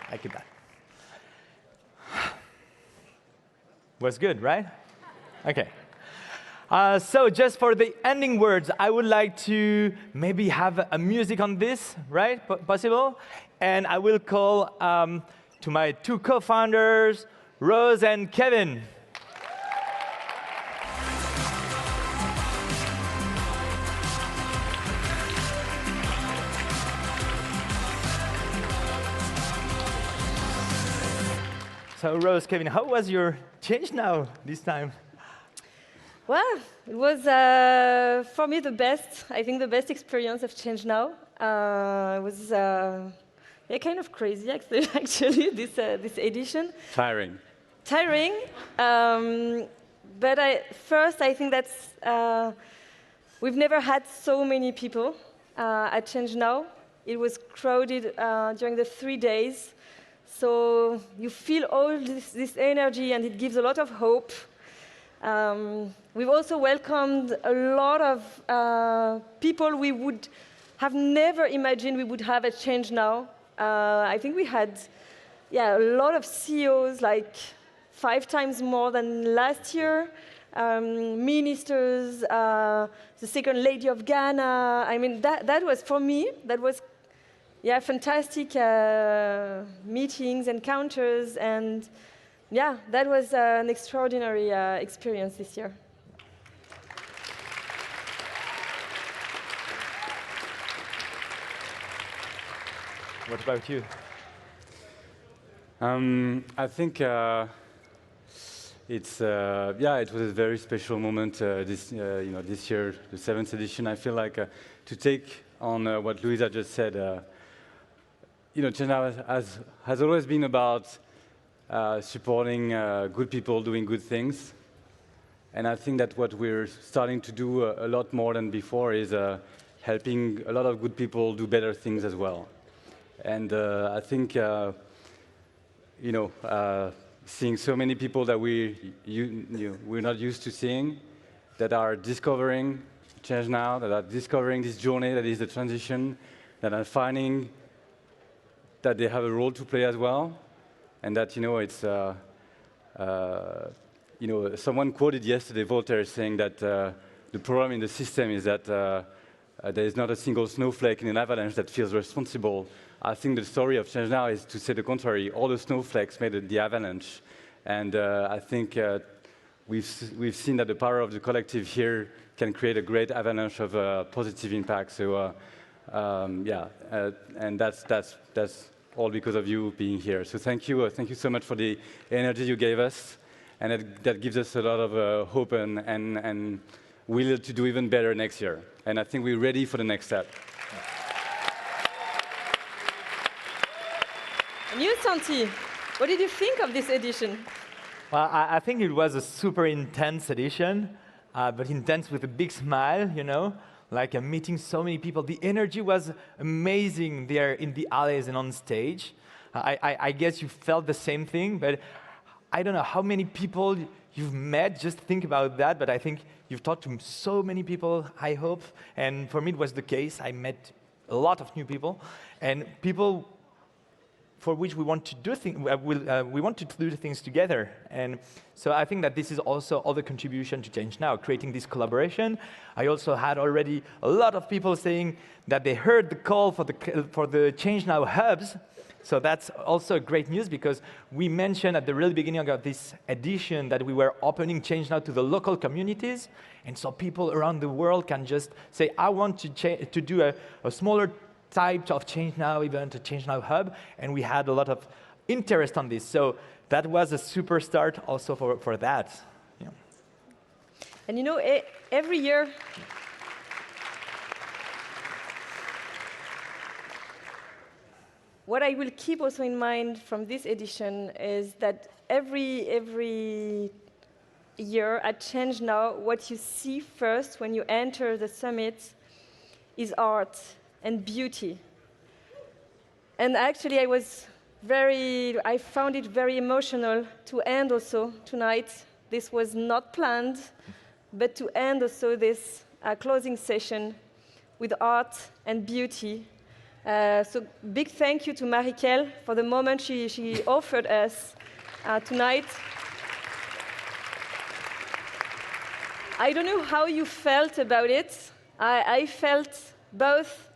I keep that. Was good, right? Okay. So just for the ending words, I would like to maybe have a music on this, right? Possible? And I will call to my two co-founders, Rose and Kevin. So Rose, Kevin, how was your ChangeNOW this time? Well, it was, for me, the best. I think the best experience of ChangeNOW. It was kind of crazy, actually, this edition. Tiring. Tiring. But first, I think that's we've never had so many people at ChangeNOW. It was crowded during the 3 days. So you feel all this energy, and it gives a lot of hope. We've also welcomed a lot of people we would have never imagined we would have at ChangeNOW. I think we had a lot of CEOs, like 5 times more than last year. Ministers, the second lady of Ghana. I mean, that was, for me, that was fantastic meetings, encounters, and that was an extraordinary experience this year. What about you? I think it was a very special moment this year, the 7th edition. I feel like to take on what Louisa just said. ChangeNOW has always been about supporting good people doing good things. And I think that what we're starting to do a lot more than before is helping a lot of good people do better things as well. And I think, seeing so many people that we're not used to seeing, that are discovering ChangeNOW, that are discovering this journey that is the transition, that are finding that they have a role to play as well, and that it's someone quoted yesterday Voltaire saying that the problem in the system is that there is not a single snowflake in an avalanche that feels responsible. I think the story of ChangeNOW is to say the contrary. All the snowflakes made the avalanche, and I think we've seen that the power of the collective here can create a great avalanche of positive impact. So and that's all because of you being here. So thank you so much for the energy you gave us, and that gives us a lot of hope and will to do even better next year. And I think we're ready for the next step. And you, Santi, what did you think of this edition? Well, I think it was a super intense edition, but intense with a big smile, like meeting so many people. The energy was amazing there in the alleys and on stage. I guess you felt the same thing, but I don't know how many people you've met. Just think about that, but I think you've talked to so many people, I hope. And for me, it was the case. I met a lot of new people, and people for which we want to do things, we want to do things together. And so I think that this is also all the contribution to ChangeNOW, creating this collaboration. I also had already a lot of people saying that they heard the call for the ChangeNOW hubs. So that's also great news, because we mentioned at the really beginning of this edition that we were opening ChangeNOW to the local communities. And so people around the world can just say, I want to do a smaller type of ChangeNOW event, a ChangeNOW hub, and we had a lot of interest on this. So that was a super start also for that. Yeah. And every year, what I will keep also in mind from this edition is that every year at ChangeNOW, what you see first when you enter the summit is art and beauty. And actually, I found it very emotional to end also tonight. This was not planned, but to end also this closing session with art and beauty, So big thank you to Marikel for the moment she offered us tonight. I don't know how you felt about it. I felt both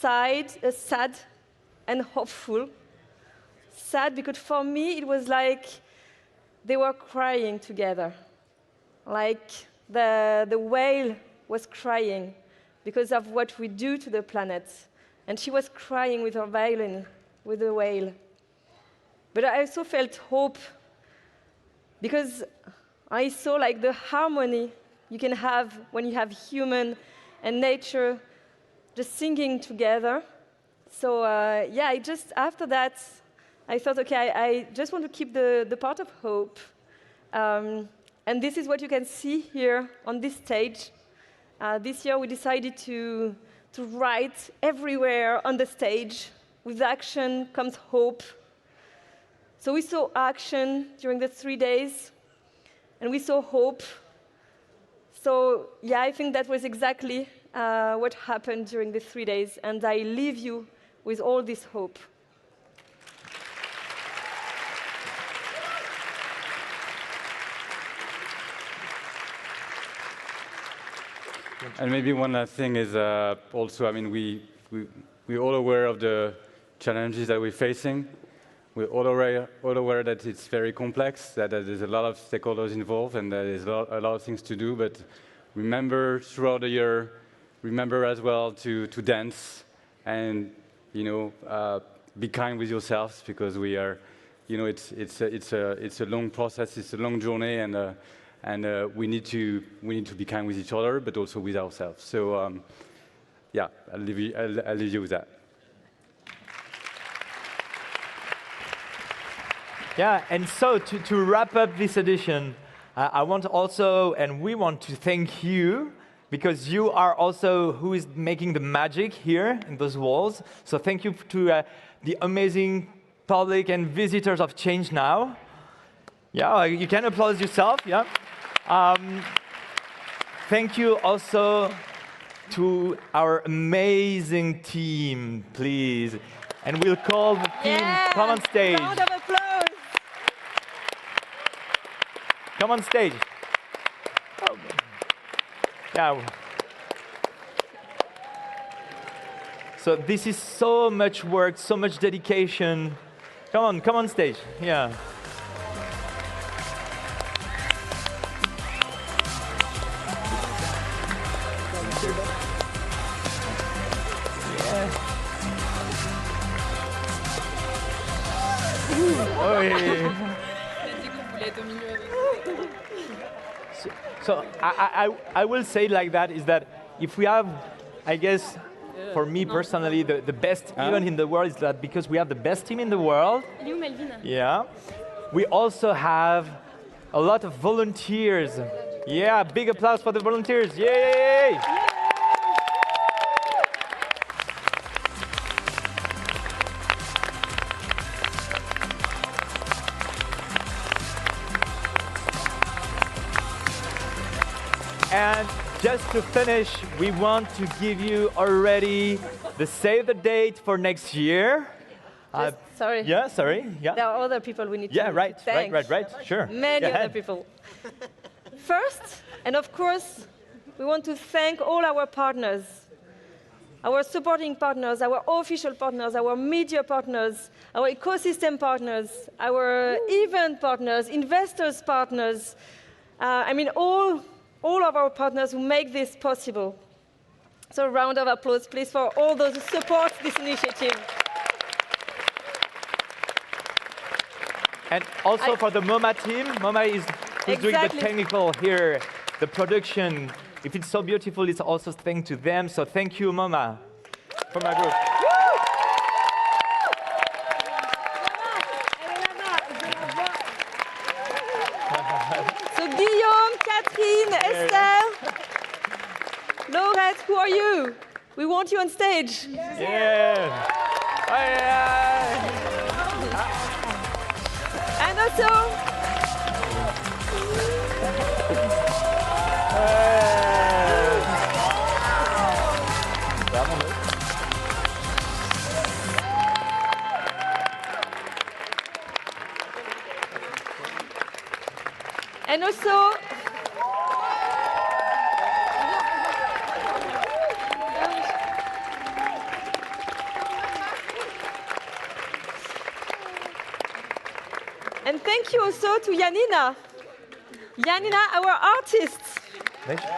sad and hopeful. Sad because for me it was like they were crying together. Like the whale was crying because of what we do to the planet. And she was crying with her violin, with the whale. But I also felt hope because I saw like the harmony you can have when you have human and nature just singing together. So yeah, after that, I thought, okay, I just want to keep the part of hope. And this is what you can see here on this stage. This year we decided to write everywhere on the stage. With action comes hope. So we saw action during the 3 days, and we saw hope. So yeah, I think that was exactly what happened during the 3 days, and I leave you with all this hope. And maybe one last thing is also, I mean, we're all aware of the challenges that we're facing. We're all aware that it's very complex, that there's a lot of stakeholders involved, and that there's a lot of things to do. But remember, throughout the year, remember as well to dance and, you know, be kind with yourselves, because we are, you know, it's a long process, it's a long journey, and we need to be kind with each other, but also with ourselves. So yeah, I'll leave you with that. Yeah, and so to wrap up this edition, I want also, and we want to thank you, because you are also who is making the magic here in those walls. So thank you to the amazing public and visitors of ChangeNOW. Yeah, you can applaud yourself, yeah. Thank you also to our amazing team, please. And we'll call the team, come on stage. Round of applause. Come on stage. Oh. Yeah. So this is so much work, so much dedication. Come on stage, yeah. Oh, yeah. So I will say like that, is that if we have, I guess, for me personally, the best event in the world, is that because we have the best team in the world. Yeah. We also have a lot of volunteers. Yeah, big applause for the volunteers. Yay! And just to finish, we want to give you already the save the date for next year. Sorry. Yeah, sorry. Yeah. There are other people we need to thank. Right. Sure. Many other people. First, and of course, we want to thank all our partners, our supporting partners, our official partners, our media partners, our ecosystem partners, our event partners, investors partners. I mean, all of our partners who make this possible. So a round of applause, please, for all those who support this initiative. And also for the MoMA team. MoMA is who's doing the technical here, the production. If it's so beautiful, it's also thanks to them. So thank you, MoMA, for my group. So Guillaume, Catherine, Esther, Laurette, who are you? We want you on stage. Yeah. And also, And also, and thank you also to Janina. Janina, our artist. Thank you.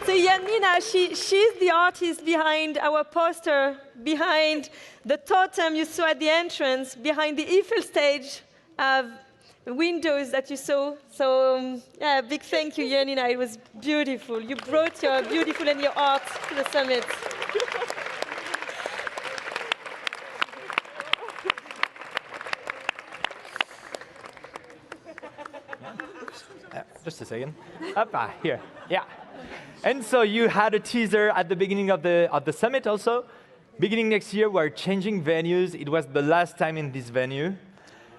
So Janina, she's the artist behind our poster, behind the totem you saw at the entrance, behind the Eiffel stage windows that you saw. So yeah, big thank you, Janina. It was beautiful. You brought your beautiful and your art to the summit. Just a second. Up, here. Yeah. And so you had a teaser at the beginning of the summit also. Beginning next year, we're changing venues. It was the last time in this venue.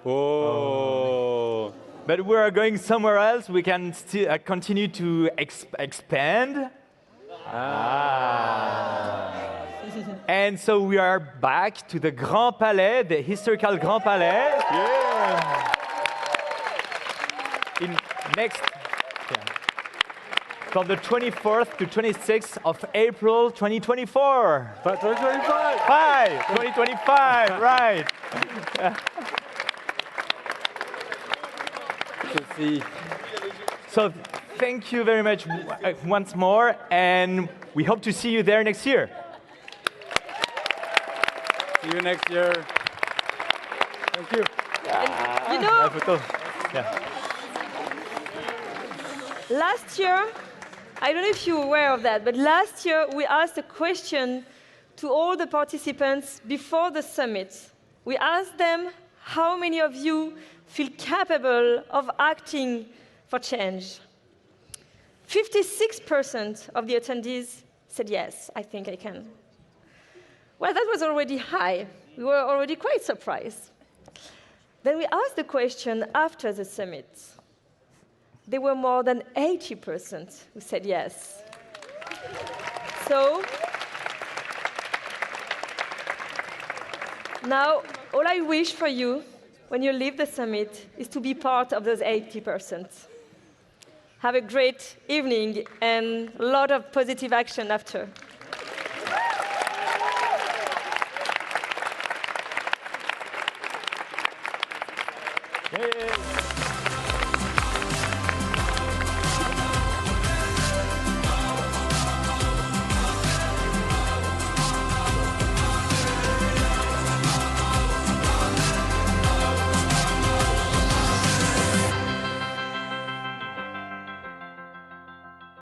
Oh. But we are going somewhere else. We can still continue to expand. And so we are back to the Grand Palais, the historical Grand Palais. Yeah. From the 24th to 26th of April 2024. 2025. 2025, right. See. So thank you very much once more, and we hope to see you there next year. See you next year. Thank you. You know, Yeah. last year, I don't know if you're aware of that, but last year we asked a question to all the participants before the summit. We asked them, how many of you feel capable of acting for change? 56% of the attendees said, yes, I think I can. Well, that was already high. We were already quite surprised. Then we asked the question after the summit. There were more than 80% who said yes. So now, all I wish for you when you leave the summit is to be part of those 80%. Have a great evening and a lot of positive action after. Yay.